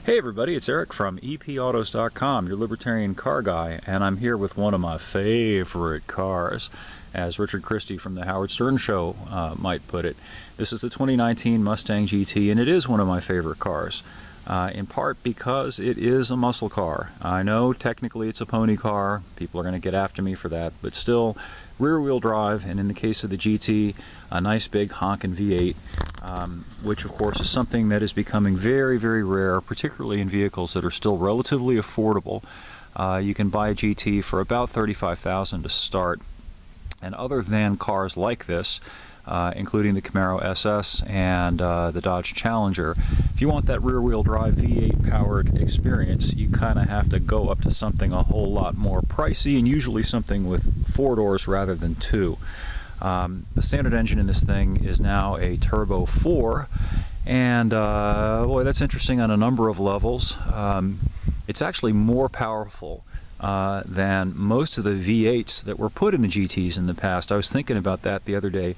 Hey everybody, it's Eric from EPAutos.com, your libertarian car guy, and I'm here with one of my favorite cars, as Richard Christie from the Howard Stern Show might put it. This is the 2019 Mustang GT, and it is one of my favorite cars, in part because it is a muscle car. I know technically it's a pony car, people are going to get after me for that, but still rear-wheel drive, and in the case of the GT, a nice big honkin' V8. Which of course is something that is becoming very, very rare, particularly in vehicles that are still relatively affordable. You can buy a GT for about $35,000 to start, and other than cars like this, including the Camaro SS and the Dodge Challenger, if you want that rear-wheel drive V8 powered experience, you kind of have to go up to something a whole lot more pricey, and usually something with 4 doors rather than 2. The standard engine in this thing is now a Turbo 4, and boy, that's interesting on a number of levels. It's actually more powerful than most of the V8s that were put in the GTs in the past. I was thinking about that the other day.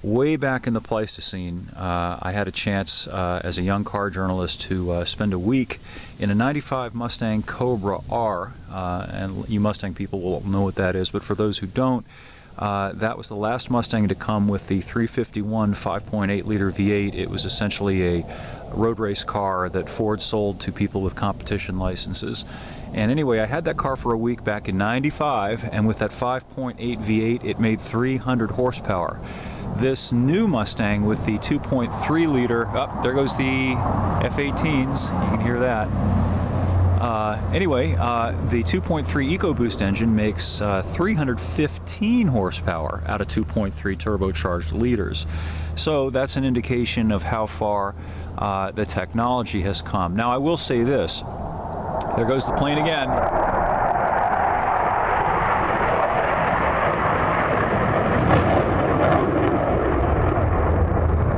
Way back in the Pleistocene, I had a chance as a young car journalist to spend a week in a 95 Mustang Cobra R, and you Mustang people will know what that is, but for those who don't, that was the last Mustang to come with the 351 5.8 liter V8. It was essentially a road race car that Ford sold to people with competition licenses. And anyway, I had that car for a week back in '95, and with that 5.8 V8, it made 300 horsepower. This new Mustang with the 2.3 liter, there goes the F-18s, you can hear that. Anyway, the 2.3 EcoBoost engine makes 315 horsepower out of 2.3 turbocharged liters. So that's an indication of how far the technology has come. Now, I will say this. There goes the plane again.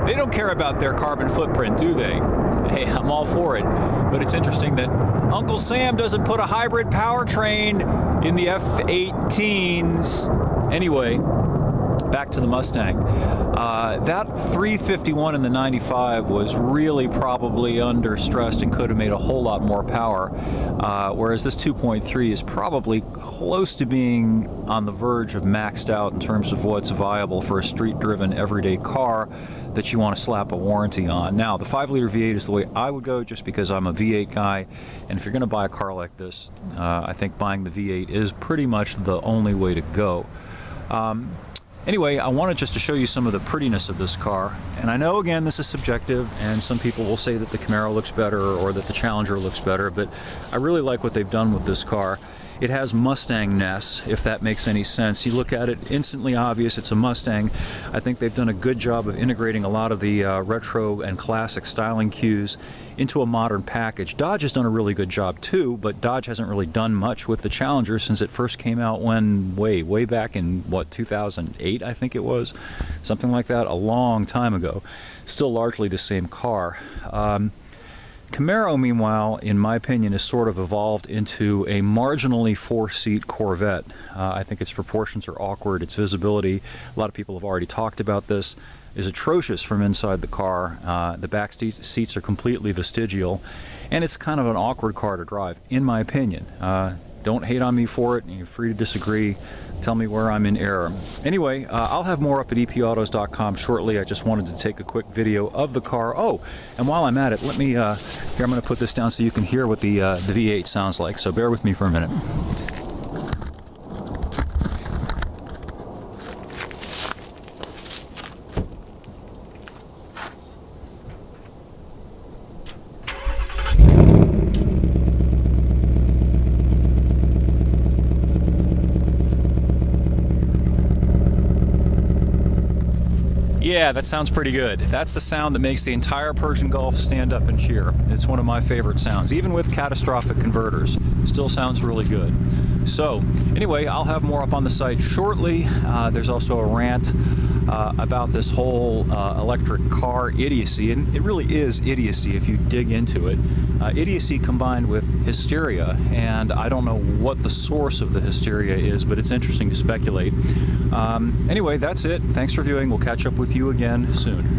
They don't care about their carbon footprint, do they? Hey, I'm all for it. But it's interesting that Uncle Sam doesn't put a hybrid powertrain in the F-18s. Anyway, back to the Mustang. That 351 in the 95 was really probably understressed and could have made a whole lot more power, whereas this 2.3 is probably close to being on the verge of maxed out in terms of what's viable for a street-driven everyday car that you want to slap a warranty on. Now, the 5-liter V8 is the way I would go, just because I'm a V8 guy, and if you're going to buy a car like this, I think buying the V8 is pretty much the only way to go. Anyway, I wanted just to show you some of the prettiness of this car, and I know, again, this is subjective, and some people will say that the Camaro looks better or that the Challenger looks better, but I really like what they've done with this car. It has Mustang-ness, if that makes any sense. You look at it, instantly obvious it's a Mustang. I think they've done a good job of integrating a lot of the retro and classic styling cues into a modern package. Dodge has done a really good job too, but Dodge hasn't really done much with the Challenger since it first came out when, way back in, what, 2008, I think it was? Something like that, a long time ago. Still largely the same car. Camaro, meanwhile, in my opinion, has sort of evolved into a marginally 4-seat Corvette. I think its proportions are awkward, its visibility, a lot of people have already talked about this, is atrocious from inside the car. The back seats are completely vestigial, and it's kind of an awkward car to drive, in my opinion. Don't hate on me for it, you're free to disagree. Tell me where I'm in error. Anyway, I'll have more up at EPAutos.com shortly. I just wanted to take a quick video of the car. Oh, and while I'm at it, let me, here I'm going to put this down so you can hear what the V8 sounds like, so bear with me for a minute. Yeah, that sounds pretty good. That's the sound that makes the entire Persian Gulf stand up and cheer. It's one of my favorite sounds. Even with catastrophic converters, still sounds really good. So, anyway, I'll have more up on the site shortly. There's also a rant about this whole electric car idiocy, and it really is idiocy if you dig into it. Idiocy combined with hysteria, and I don't know what the source of the hysteria is, but it's interesting to speculate. Anyway, that's it. Thanks for viewing. We'll catch up with you again soon.